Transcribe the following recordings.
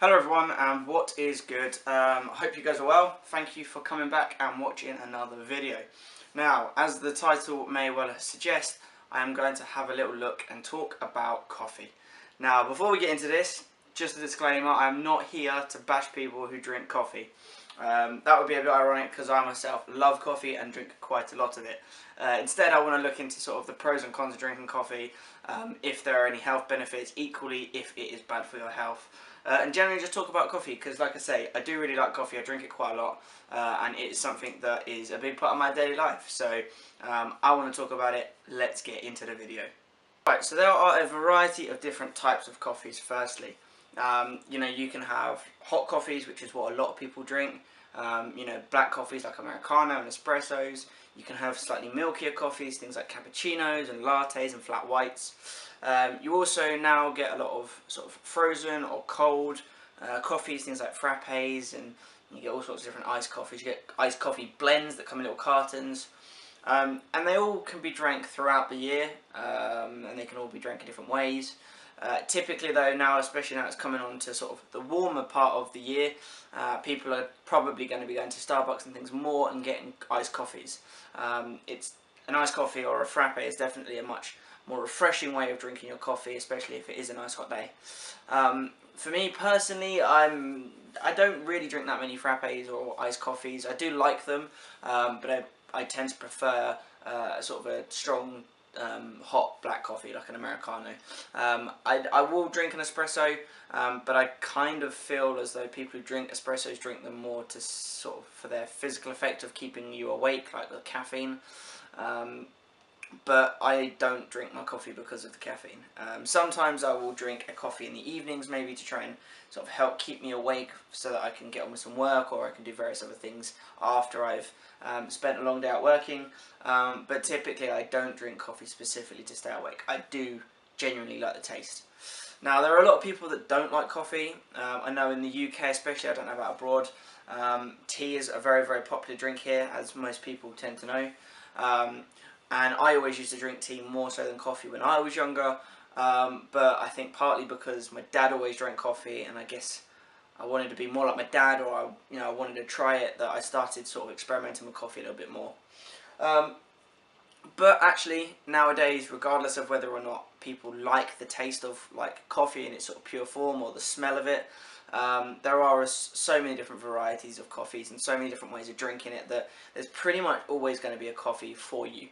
Hello everyone, and what is good? I hope you guys are well. Thank you for coming back and watching another video. Now, as the title may well suggest, I am going to have a little look and talk about coffee. Now, before we get into this, just a disclaimer, I am not here to bash people who drink coffee. That would be a bit ironic because I myself love coffee and drink quite a lot of it. Instead, I want to look into sort of the pros and cons of drinking coffee, if there are any health benefits, equally if it is bad for your health. And generally just talk about coffee because, like I say, I do really like coffee. I drink it quite a lot, and it is something that is a big part of my daily life. So I want to talk about it. Let's get into the video. Right, so there are a variety of different types of coffees. Firstly, you can have hot coffees, which is what a lot of people drink. Black coffees like Americano and espressos. You can have slightly milkier coffees, things like cappuccinos and lattes and flat whites. You also now get a lot of sort of frozen or cold coffees, things like frappes, and you get all sorts of different iced coffees. You get iced coffee blends that come in little cartons. And they all can be drank throughout the year, and they can all be drank in different ways. Typically though, now, especially now it's coming on to sort of the warmer part of the year, people are probably going to be going to Starbucks and things more and getting iced coffees. It's an iced coffee or a frappe is definitely a much more refreshing way of drinking your coffee, especially if it is a nice hot day. For me personally, I don't really drink that many frappes or iced coffees. I do like them, but I tend to prefer sort of a strong hot black coffee like an Americano. I will drink an espresso, but I kind of feel as though people who drink espressos drink them more to sort of for their physical effect of keeping you awake, like the caffeine. But I don't drink my coffee because of the caffeine. Sometimes I will drink a coffee in the evenings, maybe to try and sort of help keep me awake so that I can get on with some work, or I can do various other things after I've spent a long day out working. But typically I don't drink coffee specifically to stay awake. I do genuinely like the taste. Now, there are a lot of people that don't like coffee. I know in the UK especially, I don't know about abroad, tea is a very, very popular drink here, as most people tend to know. And I always used to drink tea more so than coffee when I was younger, but I think partly because my dad always drank coffee, and I guess I wanted to be more like my dad, or I wanted to try it, that I started sort of experimenting with coffee a little bit more. But actually, nowadays, regardless of whether or not people like the taste of like coffee in its sort of pure form or the smell of it, there are so many different varieties of coffees and so many different ways of drinking it that there's pretty much always going to be a coffee for you.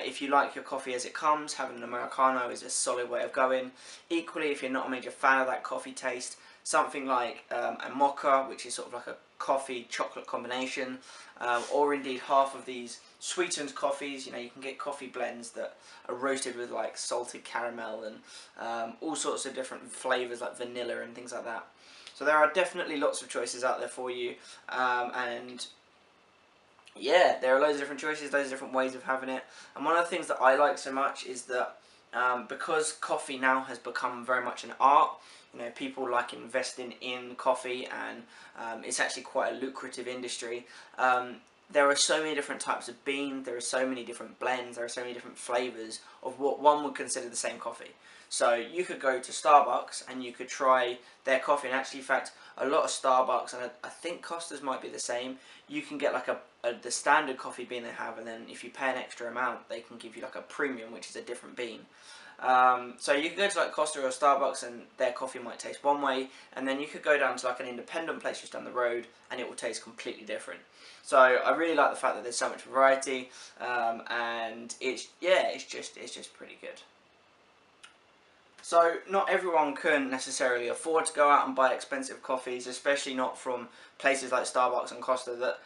If you like your coffee as it comes, having an Americano is a solid way of going. Equally, if you're not a major fan of that coffee taste, something like a mocha, which is sort of like a coffee chocolate combination, or indeed half of these sweetened coffees. You can get coffee blends that are roasted with like salted caramel and all sorts of different flavours like vanilla and things like that. So there are definitely lots of choices out there for you, and yeah, there are loads of different choices, loads of different ways of having it. And one of the things that I like so much is that because coffee now has become very much an art, people like investing in coffee, and it's actually quite a lucrative industry. There are so many different types of bean, there are so many different blends, there are so many different flavours of what one would consider the same coffee. So you could go to Starbucks and you could try their coffee, and actually in fact a lot of Starbucks, and I think Costa's might be the same, you can get like the standard coffee bean they have, and then if you pay an extra amount they can give you like a premium, which is a different bean. So you could go to like Costa or Starbucks and their coffee might taste one way, and then you could go down to like an independent place just down the road and it will taste completely different. So I really like the fact that there's so much variety, and it's just pretty good. So not everyone can necessarily afford to go out and buy expensive coffees, especially not from places like Starbucks and Costa that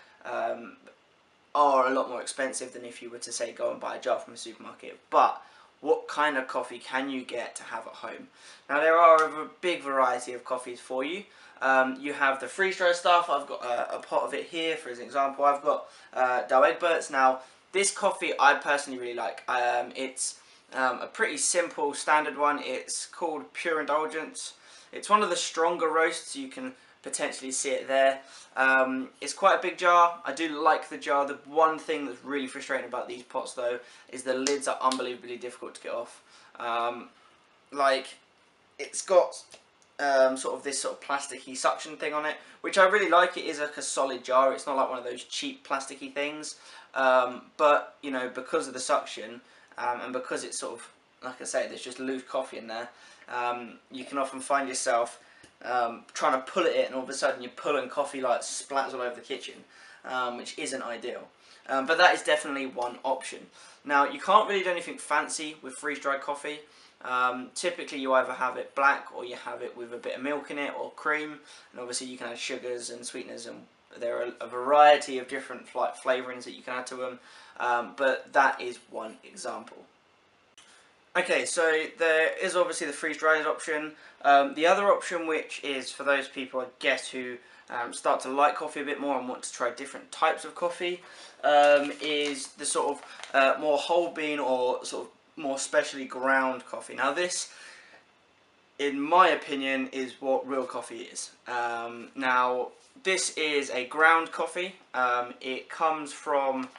are a lot more expensive than if you were to say go and buy a jar from a supermarket. But what kind of coffee can you get to have at home? Now, there are a big variety of coffees for you. You have the freeze-dried stuff. I've got a pot of it here for example. I've got Douwe Egberts. Now, this coffee I personally really like. It's a pretty simple standard one. It's called Pure Indulgence. It's one of the stronger roasts. You can potentially see it there. It's quite a big jar. I do like the jar. The one thing that's really frustrating about these pots though is the lids are unbelievably difficult to get off. Like, it's got sort of this sort of plasticky suction thing on it, which I really like. It is like a solid jar. It's not like one of those cheap plasticky things. But you know, because of the suction and because it's sort of, like I say, there's just loose coffee in there. You can often find yourself trying to pull at it, and all of a sudden you're pulling coffee like splats all over the kitchen, which isn't ideal. But that is definitely one option. Now, you can't really do anything fancy with freeze-dried coffee. Typically you either have it black or you have it with a bit of milk in it or cream, and obviously you can add sugars and sweeteners, and there are a variety of different flavourings that you can add to them, but that is one example. Okay, so there is obviously the freeze-dried option. The other option, which is for those people, I guess, who start to like coffee a bit more and want to try different types of coffee, is the sort of more whole bean or sort of more specially ground coffee. Now this, in my opinion, is what real coffee is. Now this is a ground coffee. It comes from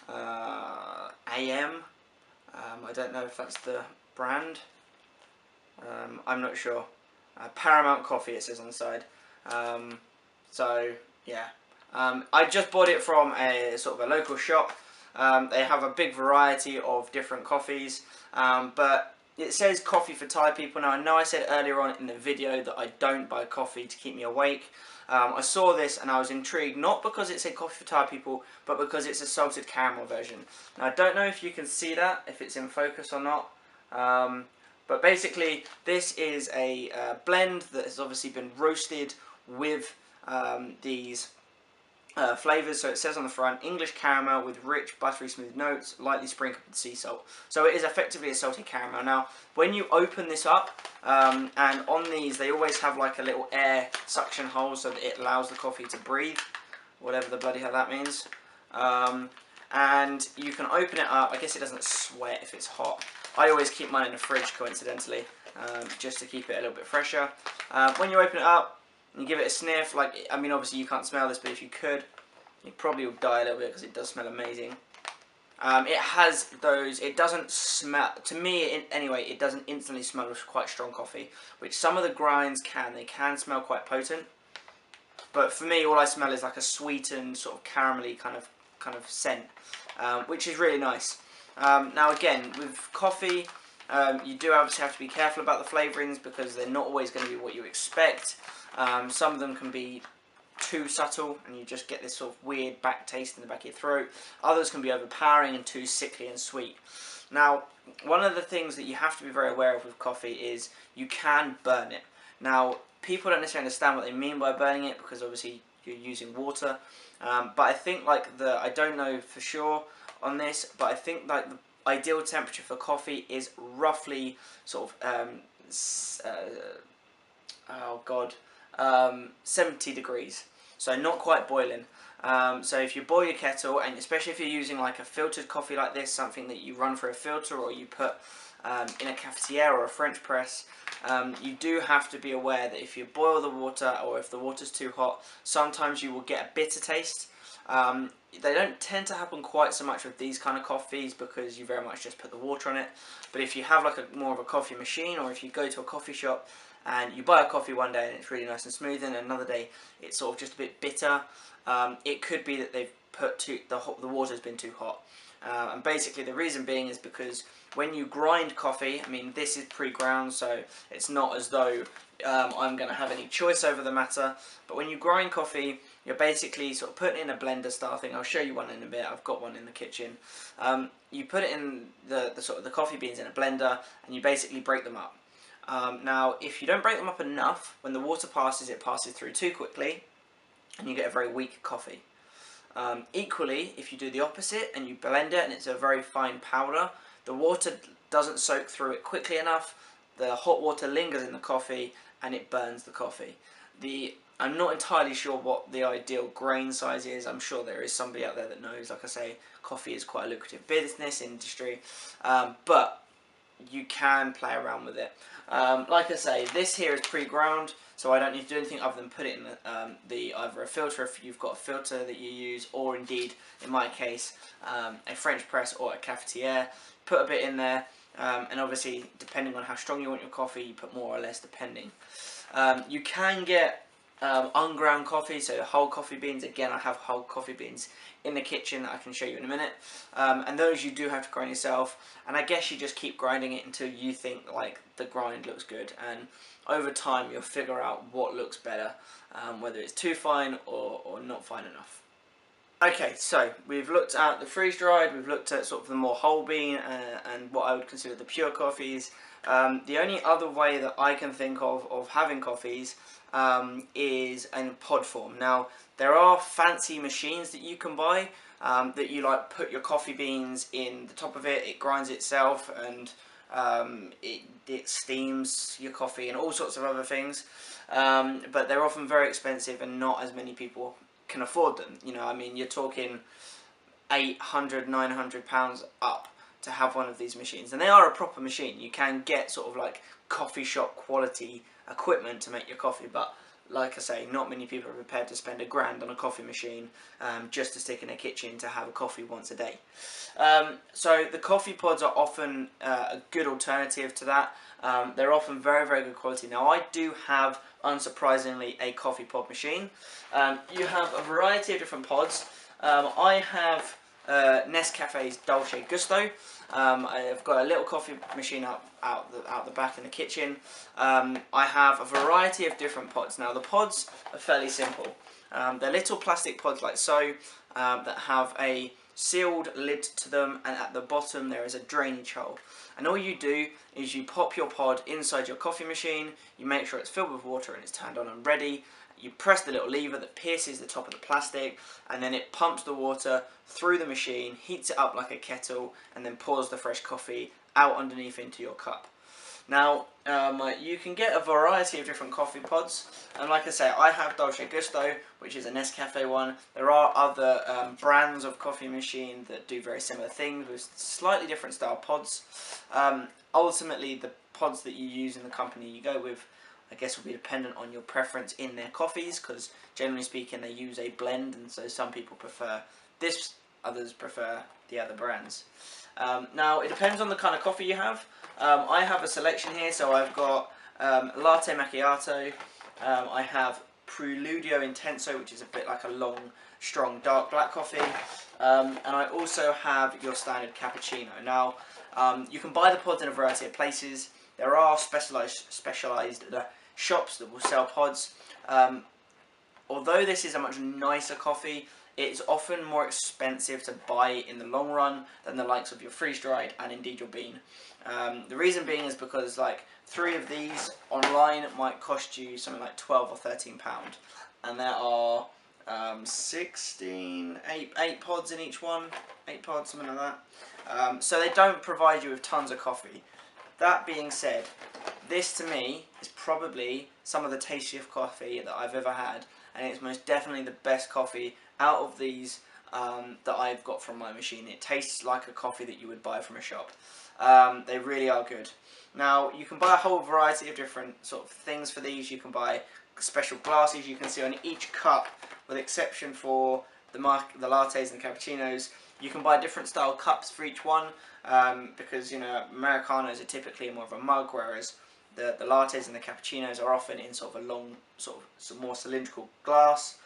AM. I don't know if that's the brand. I'm not sure. Paramount Coffee, it says on the side. So yeah, I just bought it from a sort of a local shop. They have a big variety of different coffees, but it says coffee for tired people. Now I know I said earlier on in the video that I don't buy coffee to keep me awake. I saw this and I was intrigued, not because it said coffee for tired people, but because it's a salted caramel version. Now I don't know if you can see that, if it's in focus or not, but basically this is a blend that has obviously been roasted with these flavours. So it says on the front, English caramel with rich buttery smooth notes, lightly sprinkled with sea salt. So it is effectively a salted caramel. Now when you open this up, and on these they always have like a little air suction hole so that it allows the coffee to breathe, whatever the bloody hell that means. And you can open it up. I guess it doesn't sweat if it's hot. I always keep mine in the fridge, coincidentally, just to keep it a little bit fresher. When you open it up, you give it a sniff. Like, I mean, obviously you can't smell this, but if you could, you probably would die a little bit because it does smell amazing. It has those. It doesn't smell, to me anyway. It doesn't instantly smell of quite strong coffee, which some of the grinds can. They can smell quite potent, but for me, all I smell is like a sweetened sort of caramelly kind of scent, which is really nice. Now again, with coffee, you do obviously have to be careful about the flavourings because they're not always going to be what you expect. Some of them can be too subtle and you just get this sort of weird back taste in the back of your throat. Others can be overpowering and too sickly and sweet. Now, one of the things that you have to be very aware of with coffee is you can burn it. Now, people don't necessarily understand what they mean by burning it because obviously you're using water. But I think I don't know for sure on this, but I think like the ideal temperature for coffee is roughly sort of 70 degrees, so not quite boiling. So if you boil your kettle, and especially if you're using like a filtered coffee like this, something that you run through a filter or you put in a cafetiere or a French press, you do have to be aware that if you boil the water or if the water's too hot, sometimes you will get a bitter taste. They don't tend to happen quite so much with these kind of coffees because you very much just put the water on it. But if you have like more of a coffee machine, or if you go to a coffee shop and you buy a coffee one day and it's really nice and smooth, and another day it's sort of just a bit bitter, it could be that they've put the water's been too hot. And basically the reason being is because when you grind coffee, I mean this is pre-ground, so it's not as though I'm going to have any choice over the matter, but when you grind coffee, you're basically sort of putting it in a blender style thing. I'll show you one in a bit. I've got one in the kitchen. You put it in the coffee beans in a blender, and you basically break them up. Now, if you don't break them up enough, when the water passes, it passes through too quickly, and you get a very weak coffee. Equally, if you do the opposite and you blend it and it's a very fine powder, the water doesn't soak through it quickly enough, the hot water lingers in the coffee and it burns the coffee. I'm not entirely sure what the ideal grain size is. I'm sure there is somebody out there that knows. Like I say, coffee is quite a lucrative business industry, but you can play around with it. Like I say, this here is pre-ground, so I don't need to do anything other than put it in either a filter if you've got a filter that you use, or indeed, in my case, a French press or a cafetiere. Put a bit in there, and obviously, depending on how strong you want your coffee, you put more or less depending. You can get unground coffee, so whole coffee beans. Again, I have whole coffee beans in the kitchen that I can show you in a minute. And those you do have to grind yourself. And I guess you just keep grinding it until you think like the grind looks good. And over time you'll figure out what looks better, whether it's too fine or not fine enough. Okay, so we've looked at the freeze-dried, we've looked at sort of the more whole bean and what I would consider the pure coffees. The only other way that I can think of having coffees is in pod form. Now, there are fancy machines that you can buy that you like put your coffee beans in the top of it, it grinds itself, and it steams your coffee and all sorts of other things. But they're often very expensive and not as many people can afford them. You know, I mean, you're talking £800, £900 up to have one of these machines, and they are a proper machine. You can get sort of like coffee shop quality equipment to make your coffee, but like I say, not many people are prepared to spend £1,000 on a coffee machine just to stick in their kitchen to have a coffee once a day. So the coffee pods are often a good alternative to that. They're often very, very good quality. Now, I do have, unsurprisingly, a coffee pod machine. You have a variety of different pods. I have Nescafe's Dolce Gusto. I've got a little coffee machine out the back in the kitchen. I have a variety of different pods. Now, the pods are fairly simple. They're little plastic pods like so that have a sealed lid to them, and at the bottom there is a drainage hole. And all you do is you pop your pod inside your coffee machine, you make sure it's filled with water and it's turned on and ready. You press the little lever that pierces the top of the plastic, and then it pumps the water through the machine, heats it up like a kettle, and then pours the fresh coffee out underneath into your cup. Now, you can get a variety of different coffee pods, and like I say, I have Dolce Gusto, which is a Nescafe one. There are other brands of coffee machine that do very similar things with slightly different style pods. Ultimately, the pods that you use in the company you go with, I guess, will be dependent on your preference in their coffees, because generally speaking they use a blend, and so some people prefer this, others prefer the other brands. Now, it depends on the kind of coffee you have. I have a selection here, so I've got Latte Macchiato, I have Preludio Intenso, which is a bit like a long, strong, dark black coffee, and I also have your standard cappuccino. Now, you can buy the pods in a variety of places. There are specialised shops that will sell pods. Although this is a much nicer coffee, it's often more expensive to buy in the long run than the likes of your freeze-dried and indeed your bean. The reason being is because like 3 of these online might cost you something like £12 or £13, and there are 8 pods in each one, 8 pods, something like that. So they don't provide you with tons of coffee. That being said, this to me is probably some of the tastiest coffee that I've ever had, and it's most definitely the best coffee out of these that I've got from my machine. It tastes like a coffee that you would buy from a shop. They really are good. Now, you can buy a whole variety of different sort of things for these. You can buy special glasses you can see on each cup, with exception for the lattes and the cappuccinos. You can buy different style cups for each one, because, you know, Americanos are typically more of a mug, whereas the lattes and the cappuccinos are often in sort of a long, sort of more cylindrical glass.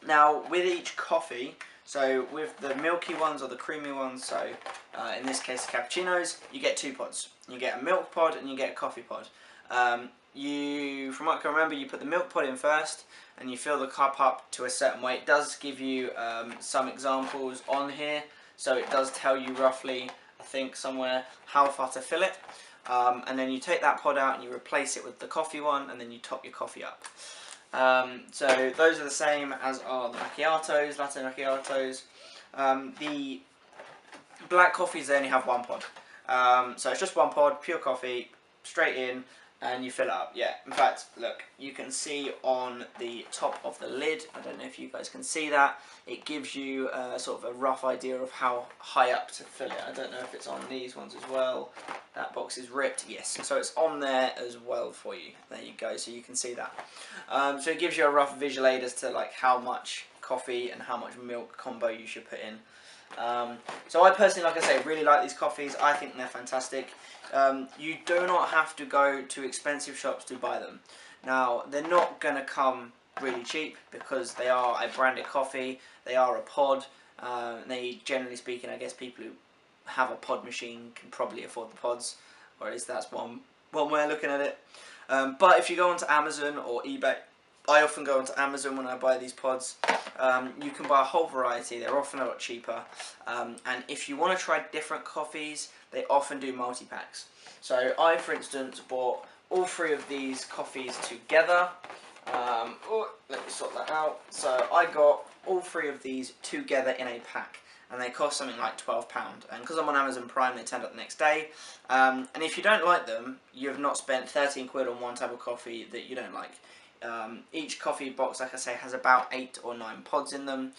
Now, with each coffee, so with the milky ones or the creamy ones, so in this case the cappuccinos, you get 2 pods. You get a milk pod and you get a coffee pod. From what I can remember, you put the milk pod in first and you fill the cup up to a certain way. It does give you some examples on here, so it does tell you roughly, I think somewhere, how far to fill it. And then you take that pod out and you replace it with the coffee one, and then you top your coffee up. So those are the same as are the macchiatos, latte macchiatos. The black coffees, they only have 1 pod. So it's just 1 pod, pure coffee, straight in, and you fill it up. Yeah, in fact, look, you can see on the top of the lid, I don't know if you guys can see that, it gives you sort of a rough idea of how high up to fill it. I don't know if it's on these ones as well. That box is ripped, yes, so it's on there as well for you. There you go, so you can see that. So it gives you a rough visual aid as to like how much coffee and how much milk combo you should put in. So I personally, like I say, really like these coffees. I think they're fantastic. You do not have to go to expensive shops to buy them. Now, they're not going to come really cheap because they are a branded coffee. They are a pod. They, generally speaking, I guess people who have a pod machine can probably afford the pods, or at least that's one way of looking at it. But if you go onto Amazon or eBay, I often go onto Amazon when I buy these pods. You can buy a whole variety. They're often a lot cheaper. And if you want to try different coffees, they often do multi-packs. So I, for instance, bought all 3 of these coffees together. Let me sort that out. So I got all 3 of these together in a pack, and they cost something like £12. And because I'm on Amazon Prime, they turned up the next day. And if you don't like them, you have not spent 13 quid on one type of coffee that you don't like. Each coffee box, like I say, has about 8 or 9 pods in them.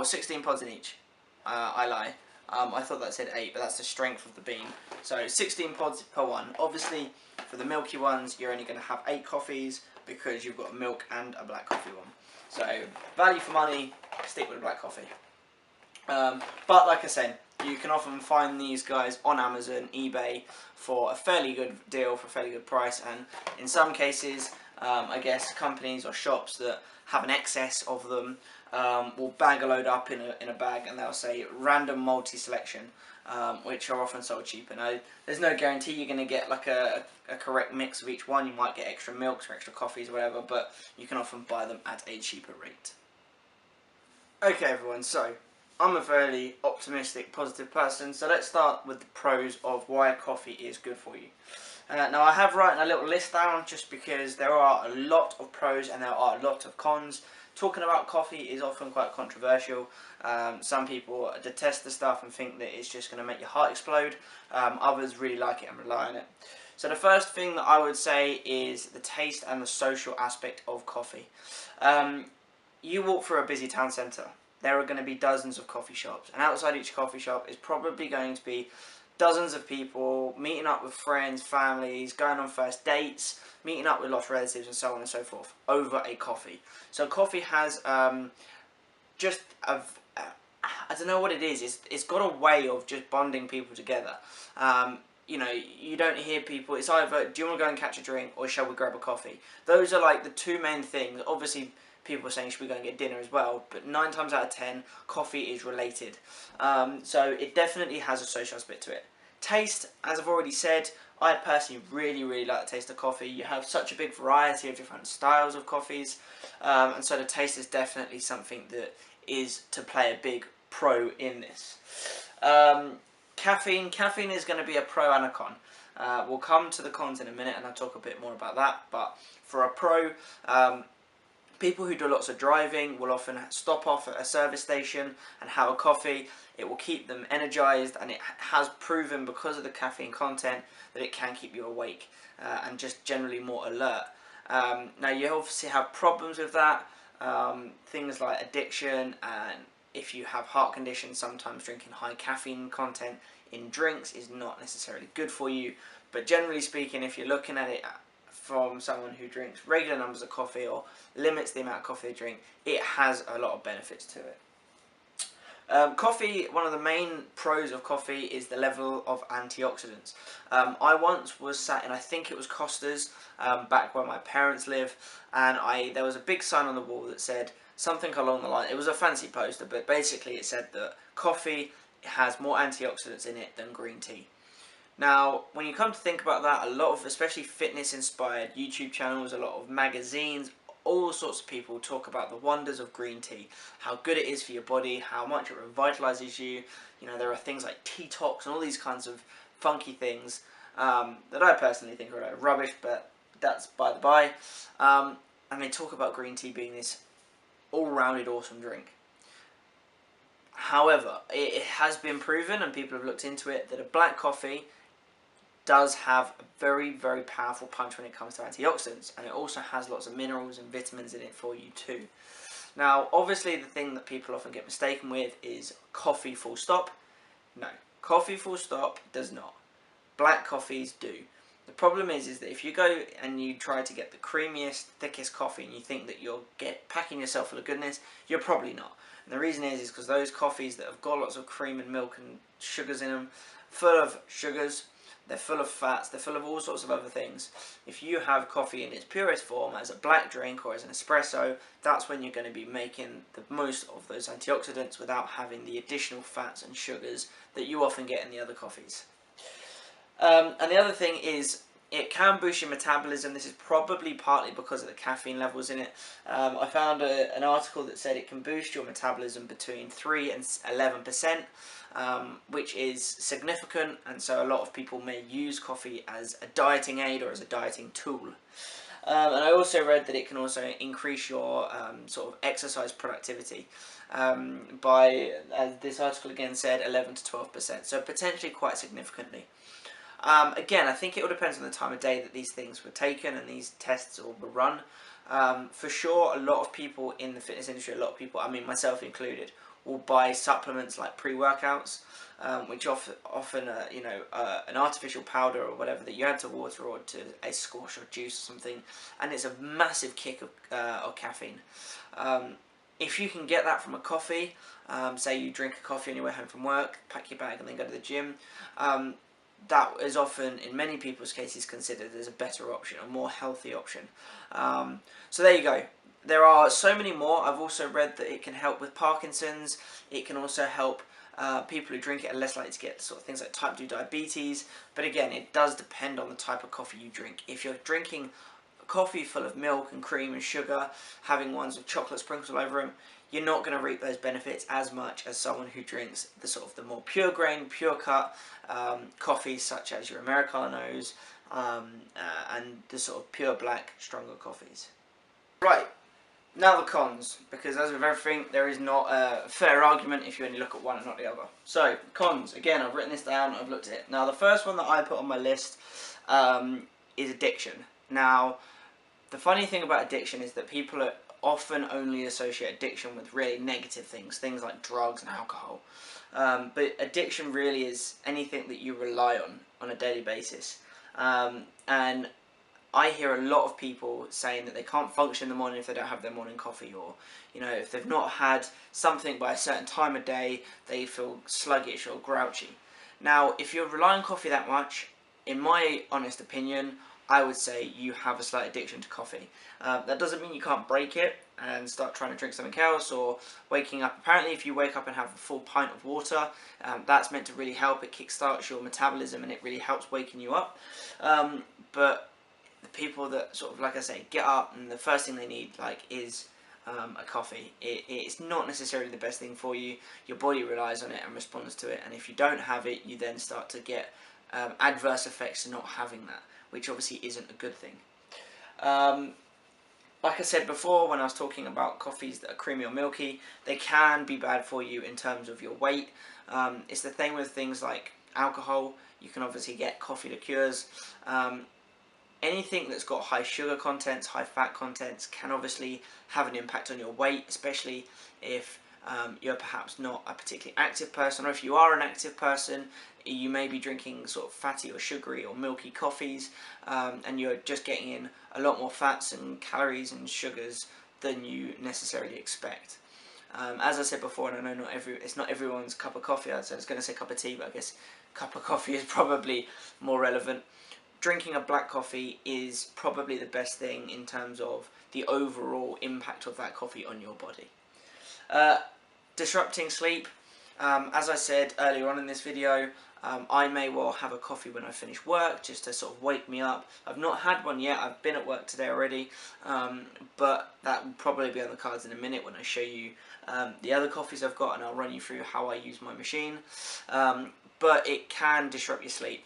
16 pods in each. I lie. I thought that said 8, but that's the strength of the bean. So 16 pods per one. Obviously, for the milky ones, you're only going to have 8 coffees because you've got a milk and a black coffee one. So value for money, stick with a black coffee. But like I said, you can often find these guys on Amazon, eBay for a fairly good deal, for a fairly good price, and in some cases, I guess companies or shops that have an excess of them will bag a load up in a bag, and they'll say random multi-selection, which are often sold cheaper. Now, there's no guarantee you're going to get like a correct mix of each one. You might get extra milks or extra coffees or whatever, but you can often buy them at a cheaper rate. Okay everyone, so I'm a fairly optimistic, positive person, so let's start with the pros of why coffee is good for you. Now I have written a little list down just because there are a lot of pros and there are a lot of cons. Talking about coffee is often quite controversial. Some people detest the stuff and think that it's just going to make your heart explode. Others really like it and rely on it. So the first thing that I would say is the taste and the social aspect of coffee. You walk through a busy town centre. There are going to be dozens of coffee shops, and outside each coffee shop is probably going to be dozens of people meeting up with friends, families, going on first dates, meeting up with lost relatives, and so on and so forth over a coffee. So coffee has I don't know what it is. It's got a way of just bonding people together. You know, you don't hear people. It's either, do you want to go and catch a drink, or shall we grab a coffee? Those are like the 2 main things. Obviously, people are saying should we go and get dinner as well, but 9 times out of 10, coffee is related. So it definitely has a social aspect to it. Taste, as I've already said, I personally really like the taste of coffee. You have such a big variety of different styles of coffees, and so the taste is definitely something that is to play a big pro in this. Caffeine is going to be a pro and a con. We'll come to the cons in a minute and I'll talk a bit more about that, but for a pro, people who do lots of driving will often stop off at a service station and have a coffee. It will keep them energized, and it has proven, because of the caffeine content, that it can keep you awake and just generally more alert. Now you obviously have problems with that, things like addiction, and if you have heart conditions, sometimes drinking high caffeine content in drinks is not necessarily good for you. But generally speaking, if you're looking at it from someone who drinks regular numbers of coffee or limits the amount of coffee they drink, it has a lot of benefits to it. Coffee, one of the main pros of coffee is the level of antioxidants. I once was sat in, I think it was Costa's, back where my parents live, and there was a big sign on the wall that said something along the line. It was a fancy poster, but basically it said that coffee has more antioxidants in it than green tea. Now, when you come to think about that, a lot of, especially fitness-inspired YouTube channels, a lot of magazines, all sorts of people talk about the wonders of green tea, how good it is for your body, how much it revitalizes you. You know, there are things like detox and all these kinds of funky things that I personally think are rubbish, but that's by the by. And they talk about green tea being this all-rounded awesome drink. However, it has been proven, and people have looked into it, that a black coffee does have a very powerful punch when it comes to antioxidants, and it also has lots of minerals and vitamins in it for you too. Now, obviously the thing that people often get mistaken with is coffee full stop. No, coffee full stop does not. Black coffees do. The problem is that if you go and you try to get the creamiest, thickest coffee and you think that you'll get packing yourself full of goodness, you're probably not. And the reason is because those coffees that have got lots of cream and milk and sugars in them, full of sugars, they're full of fats, they're full of all sorts of other things. If you have coffee in its purest form as a black drink or as an espresso, that's when you're going to be making the most of those antioxidants without having the additional fats and sugars that you often get in the other coffees. And the other thing is, it can boost your metabolism. This is probably partly because of the caffeine levels in it. I found an article that said it can boost your metabolism between 3 and 11%, which is significant, and so a lot of people may use coffee as a dieting aid or as a dieting tool. And I also read that it can also increase your sort of exercise productivity by, as this article again said, 11 to 12%, so potentially quite significantly. Again, I think it all depends on the time of day that these things were taken and these tests all were run. For sure, a lot of people in the fitness industry, a lot of people, I mean myself included, will buy supplements like pre-workouts, which often an artificial powder or whatever that you add to water or to a squash or juice or something, and it's a massive kick of caffeine. If you can get that from a coffee, say you drink a coffee on your way home from work, pack your bag and then go to the gym, that is often, in many people's cases, considered as a better option, a more healthy option. So there you go. There are so many more. I've also read that it can help with Parkinson's. It can also help people who drink it are less likely to get sort of things like type 2 diabetes. But again, it does depend on the type of coffee you drink. If you're drinking coffee full of milk and cream and sugar, having ones with chocolate sprinkled all over them, you're not going to reap those benefits as much as someone who drinks the sort of the more pure grain, pure cut coffees such as your Americanos and the sort of pure black, stronger coffees. Right, now the cons, because as with everything, there is not a fair argument if you only look at one and not the other. So, cons, again, I've written this down, I've looked at it. Now, the first one that I put on my list is addiction. Now, the funny thing about addiction is that people often only associate addiction with really negative things like drugs and alcohol. But addiction really is anything that you rely on a daily basis. And I hear a lot of people saying that they can't function in the morning if they don't have their morning coffee, or if they've not had something by a certain time of day, they feel sluggish or grouchy. Now, if you're relying on coffee that much, in my honest opinion, I would say you have a slight addiction to coffee. That doesn't mean you can't break it and start trying to drink something else, or waking up. Apparently, if you wake up and have a full pint of water, that's meant to really help. It kickstarts your metabolism and it really helps waking you up. But the people that sort of, like I say, get up and the first thing they need is a coffee, it's not necessarily the best thing for you. Your body relies on it and responds to it, and if you don't have it, you then start to get adverse effects to not having that, which obviously isn't a good thing. Like I said before, when I was talking about coffees that are creamy or milky, they can be bad for you in terms of your weight. It's the thing with things like alcohol. You can obviously get coffee liqueurs. Anything that's got high sugar contents, high fat contents, can obviously have an impact on your weight, especially if you're perhaps not a particularly active person, or if you are an active person, you may be drinking sort of fatty or sugary or milky coffees, and you're just getting in a lot more fats and calories and sugars than you necessarily expect. As I said before, and I know it's not everyone's cup of coffee. I was going to say cup of tea, but I guess cup of coffee is probably more relevant. Drinking a black coffee is probably the best thing in terms of the overall impact of that coffee on your body. Disrupting sleep. As I said earlier on in this video, I may well have a coffee when I finish work just to sort of wake me up. I've not had one yet, I've been at work today already, but that will probably be on the cards in a minute when I show you the other coffees I've got, and I'll run you through how I use my machine. But it can disrupt your sleep,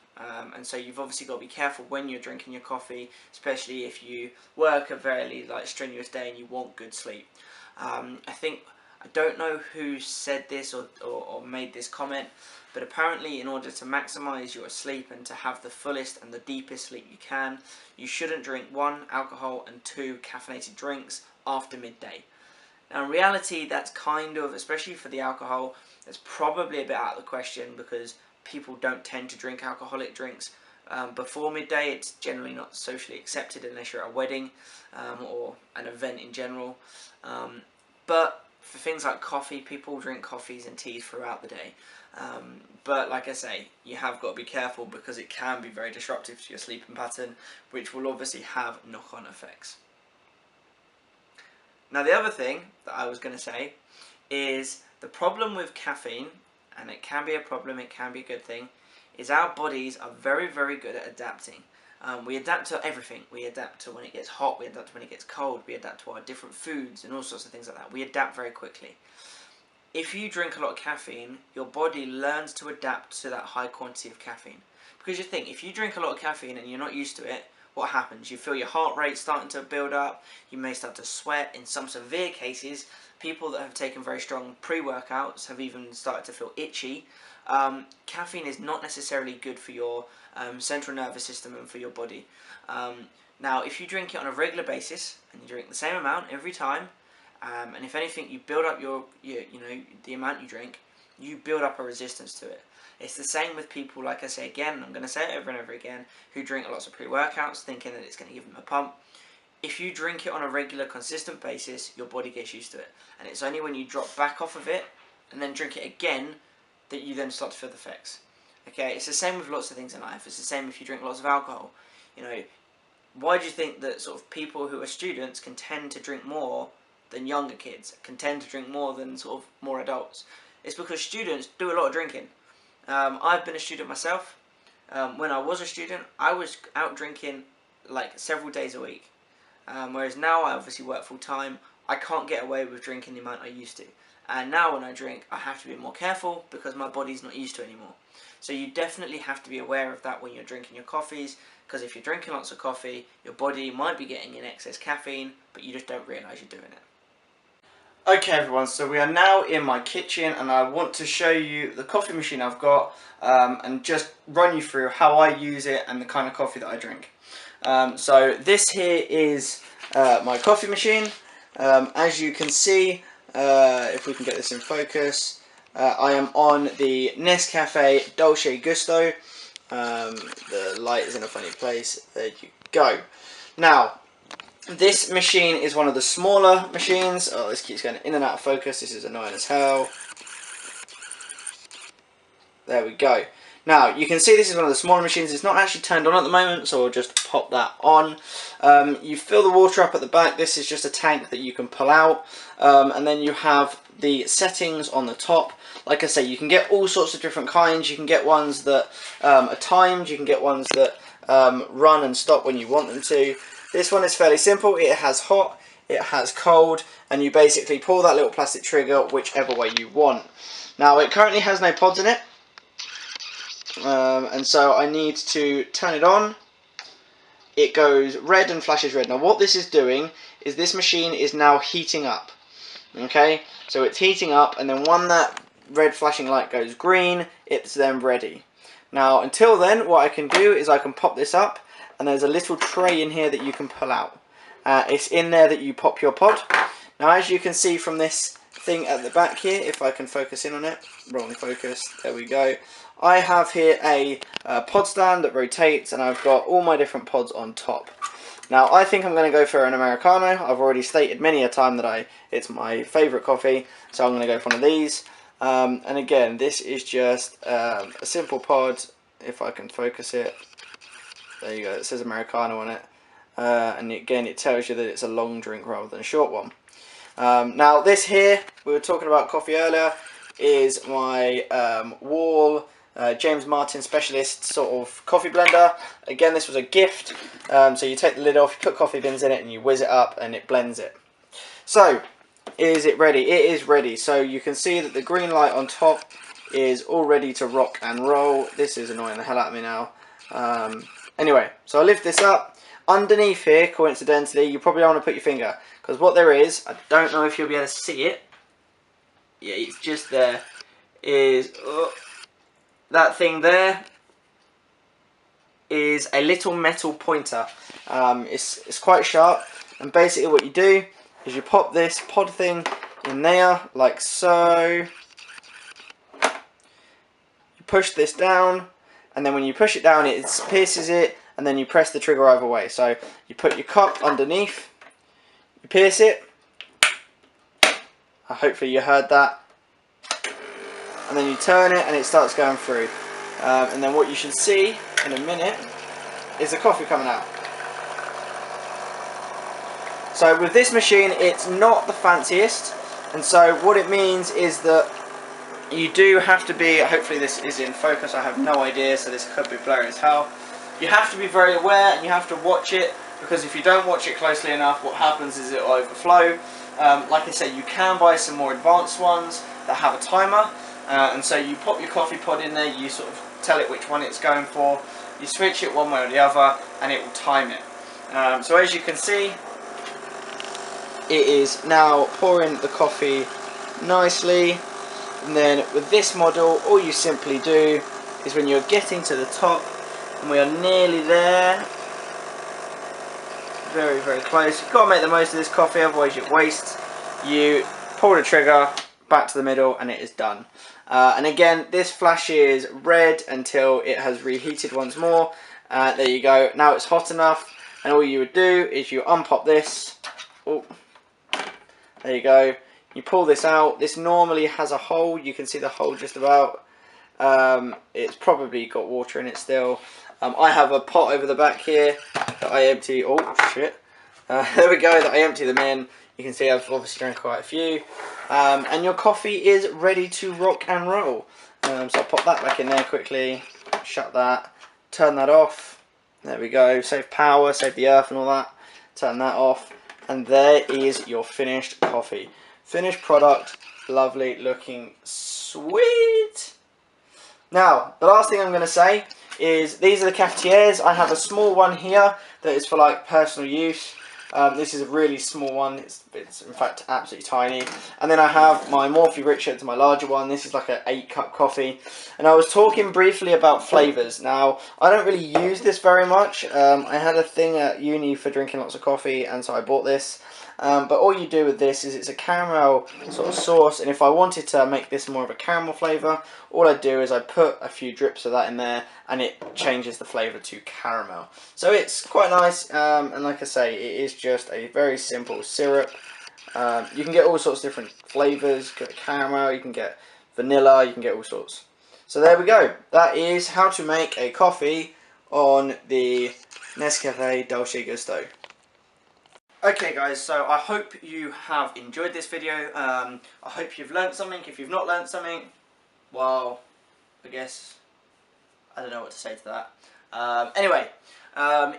and so you've obviously got to be careful when you're drinking your coffee, especially if you work a very strenuous day and you want good sleep. I don't know who said this or made this comment, but apparently in order to maximise your sleep and to have the fullest and the deepest sleep you can, you shouldn't drink 1, alcohol, and 2, caffeinated drinks after midday. Now in reality, that's kind of, especially for the alcohol, that's probably a bit out of the question, because people don't tend to drink alcoholic drinks before midday, it's generally not socially accepted unless you're at a wedding or an event in general. But for things like coffee, people drink coffees and teas throughout the day. But like I say, you have got to be careful because it can be very disruptive to your sleeping pattern, which will obviously have knock-on effects. Now the other thing that I was going to say is the problem with caffeine, and it can be a problem, it can be a good thing, is our bodies are very, very good at adapting. We adapt to everything. We adapt to when it gets hot, we adapt to when it gets cold, we adapt to our different foods and all sorts of things like that. We adapt very quickly. If you drink a lot of caffeine, your body learns to adapt to that high quantity of caffeine. Because you think, if you drink a lot of caffeine and you're not used to it, what happens? You feel your heart rate starting to build up, you may start to sweat. In some severe cases, people that have taken very strong pre-workouts have even started to feel itchy. Caffeine is not necessarily good for your central nervous system and for your body. Now, if you drink it on a regular basis and you drink the same amount every time, and if anything, you build up your the amount you drink, you build up a resistance to it. It's the same with people, like I say again, and I'm going to say it over and over again, who drink lots of pre-workouts thinking that it's going to give them a pump. If you drink it on a regular, consistent basis, your body gets used to it. And it's only when you drop back off of it and then drink it again that you then start to feel the effects. Okay, it's the same with lots of things in life. It's the same if you drink lots of alcohol. You know, why do you think that sort of people who are students can tend to drink more than younger kids, can tend to drink more than sort of more adults? It's because students do a lot of drinking. I've been a student myself. When I was a student, I was out drinking like several days a week. Whereas now I obviously work full time, I can't get away with drinking the amount I used to. And now when I drink, I have to be more careful because my body's not used to it anymore. So you definitely have to be aware of that when you're drinking your coffees, because if you're drinking lots of coffee, your body might be getting in excess caffeine, but you just don't realise you're doing it. Okay everyone, so we are now in my kitchen and I want to show you the coffee machine I've got and just run you through how I use it and the kind of coffee that I drink. So this here is my coffee machine. As you can see, if we can get this in focus, I am on the Nescafe Dolce Gusto. The light is in a funny place. There you go. Now, this machine is one of the smaller machines. Oh, this keeps going in and out of focus. This is annoying as hell. There we go. Now, you can see this is one of the smaller machines. It's not actually turned on at the moment, so we'll just pop that on. You fill the water up at the back. This is just a tank that you can pull out. And then you have the settings on the top. Like I say, you can get all sorts of different kinds. You can get ones that are timed. You can get ones that run and stop when you want them to. This one is fairly simple. It has hot, it has cold, and you basically pull that little plastic trigger whichever way you want. Now, it currently has no pods in it. And so I need to turn it on. It goes red and flashes red. Now what this is doing is this machine is now heating up. Okay, so it's heating up, and then when that red flashing light goes green, it's then ready. Now until then, what I can do is I can pop this up, and there's a little tray in here that you can pull out. It's in there that you pop your pod. Now as you can see from this thing at the back here, if I can focus in on it, wrong focus, there we go. I have here a pod stand that rotates, and I've got all my different pods on top. Now I think I'm going to go for an Americano. I've already stated many a time that it's my favourite coffee, so I'm going to go for one of these. And again, this is just a simple pod. If I can focus it, there you go, it says Americano on it. And again, it tells you that it's a long drink rather than a short one. Now this here, we were talking about coffee earlier, is my Wall James Martin Specialist sort of coffee blender. Again, this was a gift. So you take the lid off, you put coffee beans in it, and you whiz it up, and it blends it. So, is it ready? It is ready. So you can see that the green light on top is all ready to rock and roll. This is annoying the hell out of me now. Anyway, so I lift this up. Underneath here, coincidentally, you probably don't want to put your finger, because what there is, I don't know if you'll be able to see it. Yeah, it's just there. Is that thing there is a little metal pointer. It's quite sharp, and basically what you do is you pop this pod thing in there like so. You push this down, and then when you push it down it pierces it, and then you press the trigger either way. So you put your cup underneath, you pierce it, hopefully you heard that, and then you turn it and it starts going through, and then what you should see in a minute is the coffee coming out. So with this machine it's not the fanciest, and so what it means is that you do have to be, hopefully this is in focus, I have no idea, so this could be blurry as hell. You have to be very aware and you have to watch it, because if you don't watch it closely enough, what happens is it will overflow. Like I said, you can buy some more advanced ones that have a timer, and so you pop your coffee pod in there, you sort of tell it which one it's going for, you switch it one way or the other and it will time it. So as you can see, it is now pouring the coffee nicely. And then with this model, all you simply do is when you're getting to the top, and we are nearly there, very very close, you've got to make the most of this coffee, otherwise you waste. You pull the trigger back to the middle and it is done. And again, this flashes red until it has reheated once more. There you go, now it's hot enough, and all you would do is you unpop this. Oh, there you go. You pull this out. This normally has a hole. You can see the hole just about. It's probably got water in it still. I have a pot over the back here that I empty. Oh shit! There we go. That I empty them in. You can see I've obviously drank quite a few. And your coffee is ready to rock and roll. So I'll pop that back in there quickly. Shut that. Turn that off. There we go. Save power. Save the earth and all that. Turn that off. And there is your finished coffee. Finished product, lovely looking, sweet. Now, the last thing I'm going to say is these are the cafetières. I have a small one here that is for like personal use. This is a really small one. It's in fact absolutely tiny. And then I have my Morphy Richards, my larger one. This is like an 8-cup coffee. And I was talking briefly about flavours. Now, I don't really use this very much. I had a thing at uni for drinking lots of coffee, and so I bought this. But all you do with this is it's a caramel sort of sauce, and if I wanted to make this more of a caramel flavour, all I do is I put a few drips of that in there and it changes the flavour to caramel. So it's quite nice, and like I say, it is just a very simple syrup. You can get all sorts of different flavours. You can get caramel, you can get vanilla, you can get all sorts. So there we go. That is how to make a coffee on the Nescafé Dolce Gusto. Okay guys, so I hope you have enjoyed this video. I hope you've learnt something. If you've not learnt something, well, I guess I don't know what to say to that. Anyway,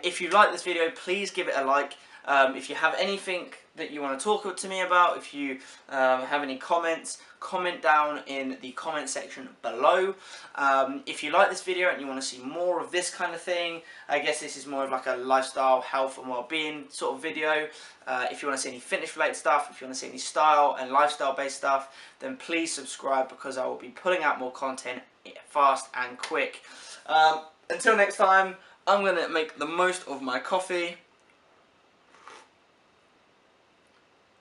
if you like this video, please give it a like. If you have anything that you want to talk to me about, if you have any comments, comment down in the comment section below. If you like this video and you want to see more of this kind of thing, I guess this is more of like a lifestyle, health and well-being sort of video. If you want to see any fitness related stuff, if you want to see any style and lifestyle based stuff, then please subscribe, because I will be putting out more content fast and quick. Until next time, I'm going to make the most of my coffee.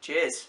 Cheers.